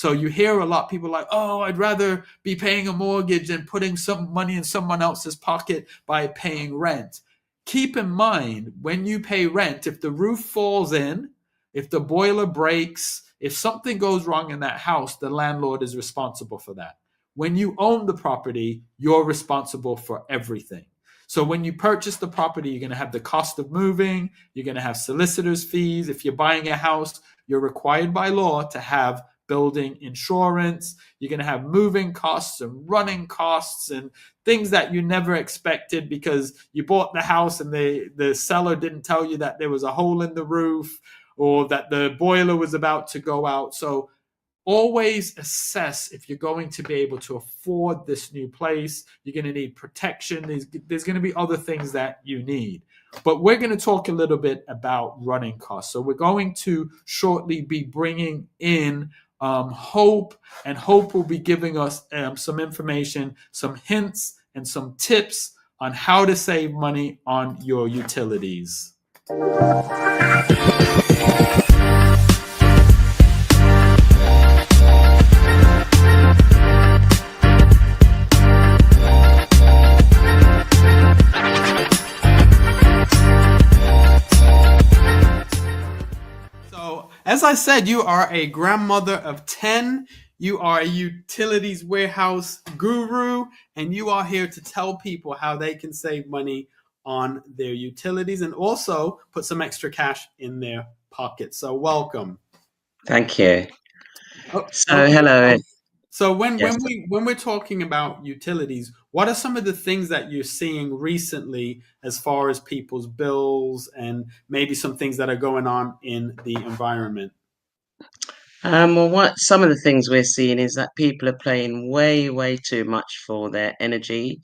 So you hear a lot of people like, oh, I'd rather be paying a mortgage than putting some money in someone else's pocket by paying rent. Keep in mind, when you pay rent, if the roof falls in, if the boiler breaks, if something goes wrong in that house, the landlord is responsible for that. When you own the property, you're responsible for everything. So when you purchase the property, you're going to have the cost of moving, you're going to have solicitor's fees. If you're buying a house, you're required by law to have building insurance. You're going to have moving costs and running costs and things that you never expected because you bought the house and the seller didn't tell you that there was a hole in the roof or that the boiler was about to go out. So always assess if you're going to be able to afford this new place. You're going to need protection. There's going to be other things that you need. But we're going to talk a little bit about running costs. So we're going to shortly be bringing in Hope, and Hope will be giving us some information, some hints, and some tips on how to save money on your utilities. As I said, you are a grandmother of 10. You are a utilities warehouse guru, and you are here to tell people how they can save money on their utilities and also put some extra cash in their pocket. So welcome. Thank you. Oh, So okay. hello. So when Yes. we're talking about utilities, what are some of the things that you're seeing recently as far as people's bills and maybe some things that are going on in the environment? Well, what some of the things we're seeing is that people are paying way, way too much for their energy.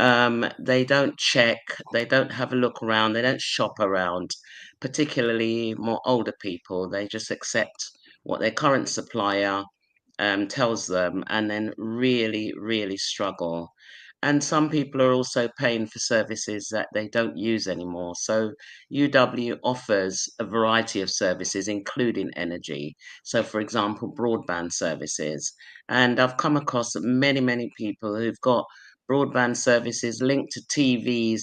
They don't check, they don't have a look around, they don't shop around, particularly more older people. They just accept what their current supplier tells them and then really, really struggle. And some people are also paying for services that they don't use anymore. So UW offers a variety of services, including energy. So, for example, broadband services. And I've come across many, many people who've got broadband services linked to TVs,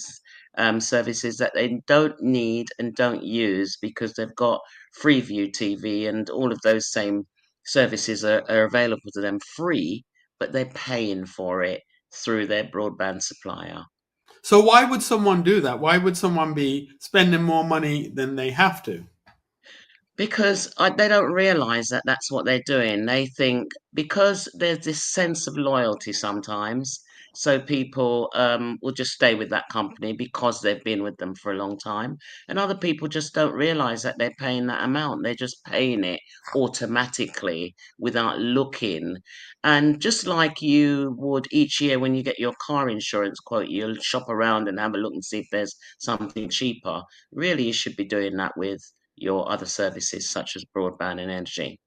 services that they don't need and don't use because they've got Freeview TV and all of those same services are available to them free, but they're paying for it through their broadband supplier. So why would someone do that? Why would someone be spending more money than they have to? Because they don't realize that that's what they're doing. They think because there's this sense of loyalty sometimes, so people will just stay with that company because they've been with them for a long time. And other people just don't realize that they're paying that amount. They're just paying it automatically without looking. And just like you would each year when you get your car insurance quote, you'll shop around and have a look and see if there's something cheaper. Really, you should be doing that with your other services such as broadband and energy.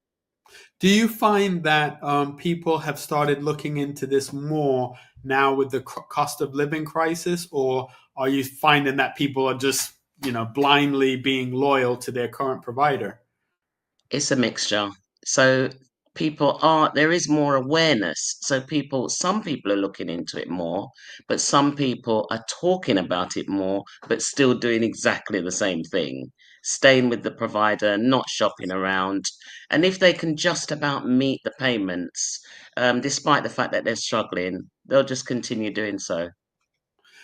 Do you find that people have started looking into this more now with the cost of living crisis, or are you finding that people are just blindly being loyal to their current provider? It's a mixture. So there is more awareness. So some people are looking into it more, but some people are talking about it more, but still doing exactly the same thing, staying with the provider, not shopping around. And if they can just about meet the payments, despite the fact that they're struggling, they'll just continue doing so.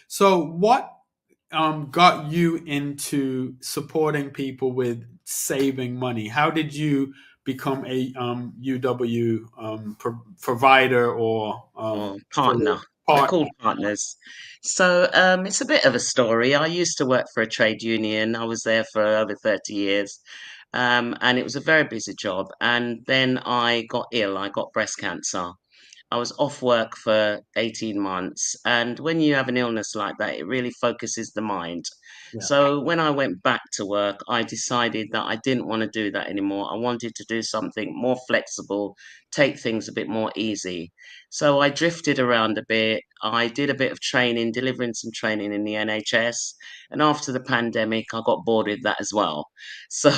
So what got you into supporting people with saving money? How did you become a UW provider or Or for partner. We're part? called partners. So it's a bit of a story. I used to work for a trade union. I was there for over 30 years. And it was a very busy job. And then I got ill. I got breast cancer. I was off work for 18 months. And when you have an illness like that, it really focuses the mind. Yeah. So when I went back to work, I decided that I didn't want to do that anymore. I wanted to do something more flexible, take things a bit more easy. So I drifted around a bit. I did a bit of training, delivering some training in the NHS. And after the pandemic, I got bored with that as well. So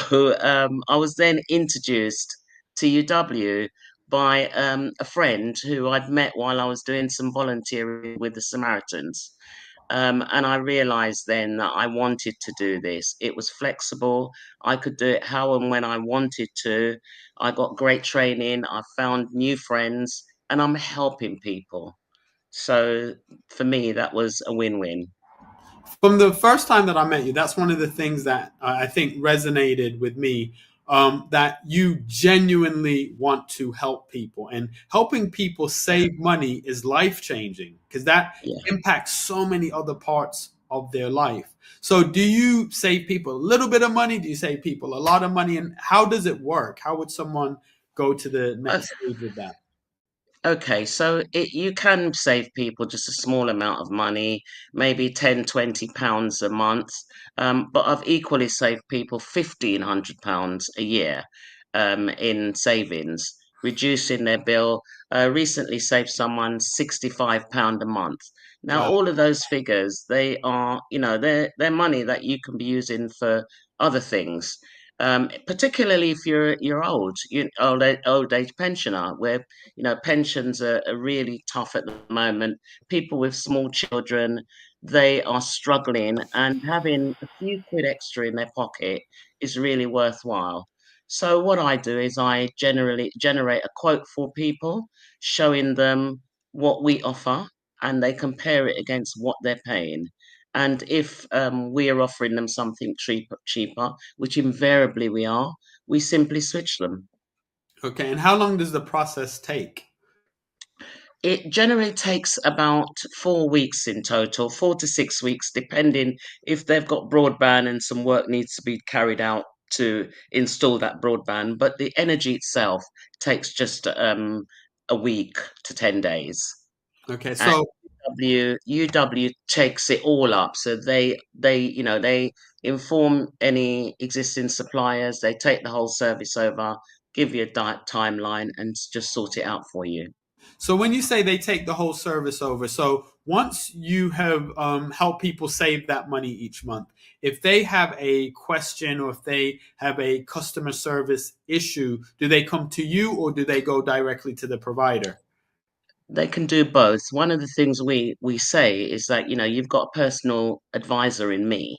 I was then introduced to UW by a friend who I'd met while I was doing some volunteering with the Samaritans. And I realized then that I wanted to do this. It was flexible. I could do it how and when I wanted to. I got great training. I found new friends, and I'm helping people. So for me, that was a win-win. From the first time that I met you, that's one of the things that I think resonated with me. That you genuinely want to help people, and helping people save money is life changing because that Yeah. impacts so many other parts of their life. So, do you save people a little bit of money? Do you save people a lot of money? And how does it work? How would someone go to the Uh, next stage with that? Okay, so you can save people just a small amount of money, maybe 10, £20 a month. But I've equally saved people £1,500 a year in savings, reducing their bill. Recently saved someone £65 a month. Now, Wow. all of those figures, they are, they're money that you can be using for other things. Particularly if you're old, old age pensioner, where pensions are really tough at the moment. People with small children, they are struggling, and having a few quid extra in their pocket is really worthwhile. So what I do is I generally generate a quote for people, showing them what we offer, and they compare it against what they're paying. And if we are offering them something cheaper, which invariably we are, we simply switch them. Okay, and how long does the process take? It generally takes about 4 weeks in total, 4 to 6 weeks, depending if they've got broadband and some work needs to be carried out to install that broadband. But the energy itself takes just a week to 10 days. Okay, And so UW takes it all up. So they inform any existing suppliers, they take the whole service over, give you a timeline, and just sort it out for you. So when you say they take the whole service over, so once you have helped people save that money each month, if they have a question or if they have a customer service issue, do they come to you or do they go directly to the provider? They can do both. One of the things we say is that, you've got a personal advisor in me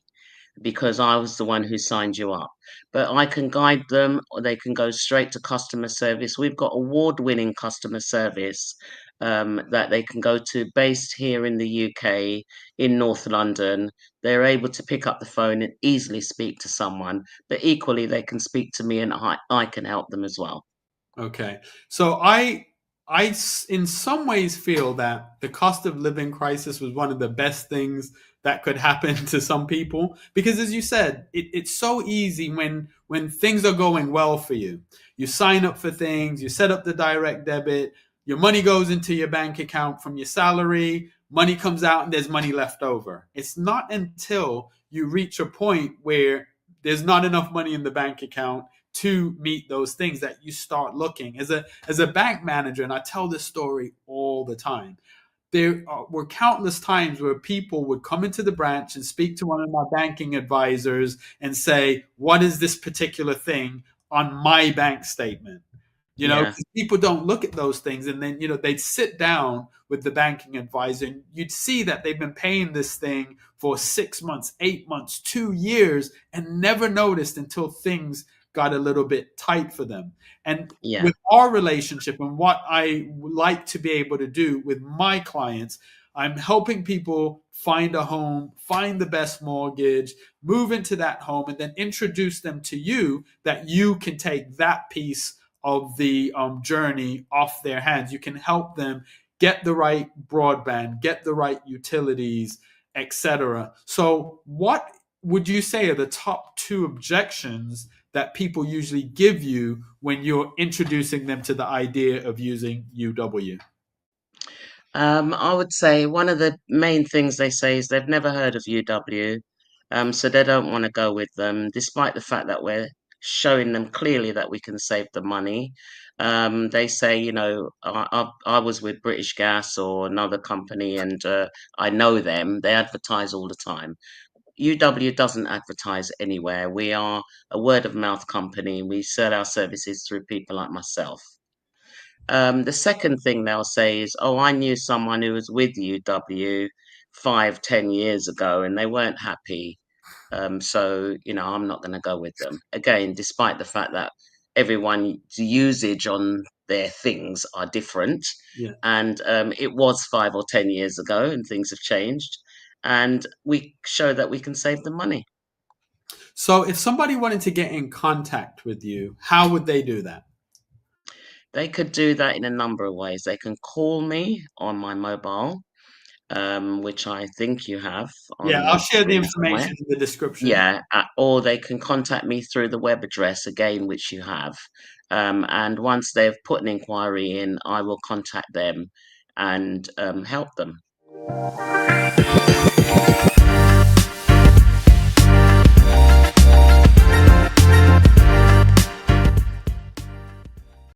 because I was the one who signed you up. But I can guide them, or they can go straight to customer service. We've got award-winning customer service that they can go to, based here in the UK, in North London. They're able to pick up the phone and easily speak to someone, but equally they can speak to me, and I can help them as well. Okay. So in some ways feel that the cost of living crisis was one of the best things that could happen to some people because as you said, it's so easy when things are going well for you. You sign up for things, you set up the direct debit, your money goes into your bank account from your salary, money comes out and there's money left over. It's not until you reach a point where there's not enough money in the bank account to meet those things that you start looking as a bank manager. And I tell this story all the time. There were countless times where people would come into the branch and speak to one of my banking advisors and say, what is this particular thing on my bank statement? Yeah, 'Cause people don't look at those things. And then, they'd sit down with the banking advisor and you'd see that they've been paying this thing for 6 months, 8 months, 2 years, and never noticed until things got a little bit tight for them. And yeah. with our relationship and what I like to be able to do with my clients, I'm helping people find a home, find the best mortgage, move into that home, and then introduce them to you that you can take that piece of the journey off their hands. You can help them get the right broadband, get the right utilities, etc. So, what would you say are the top two objections that people usually give you when you're introducing them to the idea of using UW? I would say one of the main things they say is they've never heard of UW, so they don't want to go with them, despite the fact that we're showing them clearly that we can save the money. They say, I was with British Gas or another company, and I know them. They advertise all the time. UW doesn't advertise anywhere. We are a word of mouth company. We sell our services through people like myself. The second thing they'll say is, "Oh, I knew someone who was with UW 5, 10 years ago, and they weren't happy. So, I'm not going to go with them." Again, despite the fact that everyone's usage on their things are different, Yeah. and it was 5 or 10 years ago, and things have changed, and we show that we can save them money. So if somebody wanted to get in contact with you, how would they do that? They could do that in a number of ways. They can call me on my mobile, which I think you have Yeah, on I'll your share the screen somewhere. information in the description. Yeah, or they can contact me through the web address again, which you have. And once they've put an inquiry in, I will contact them and help them.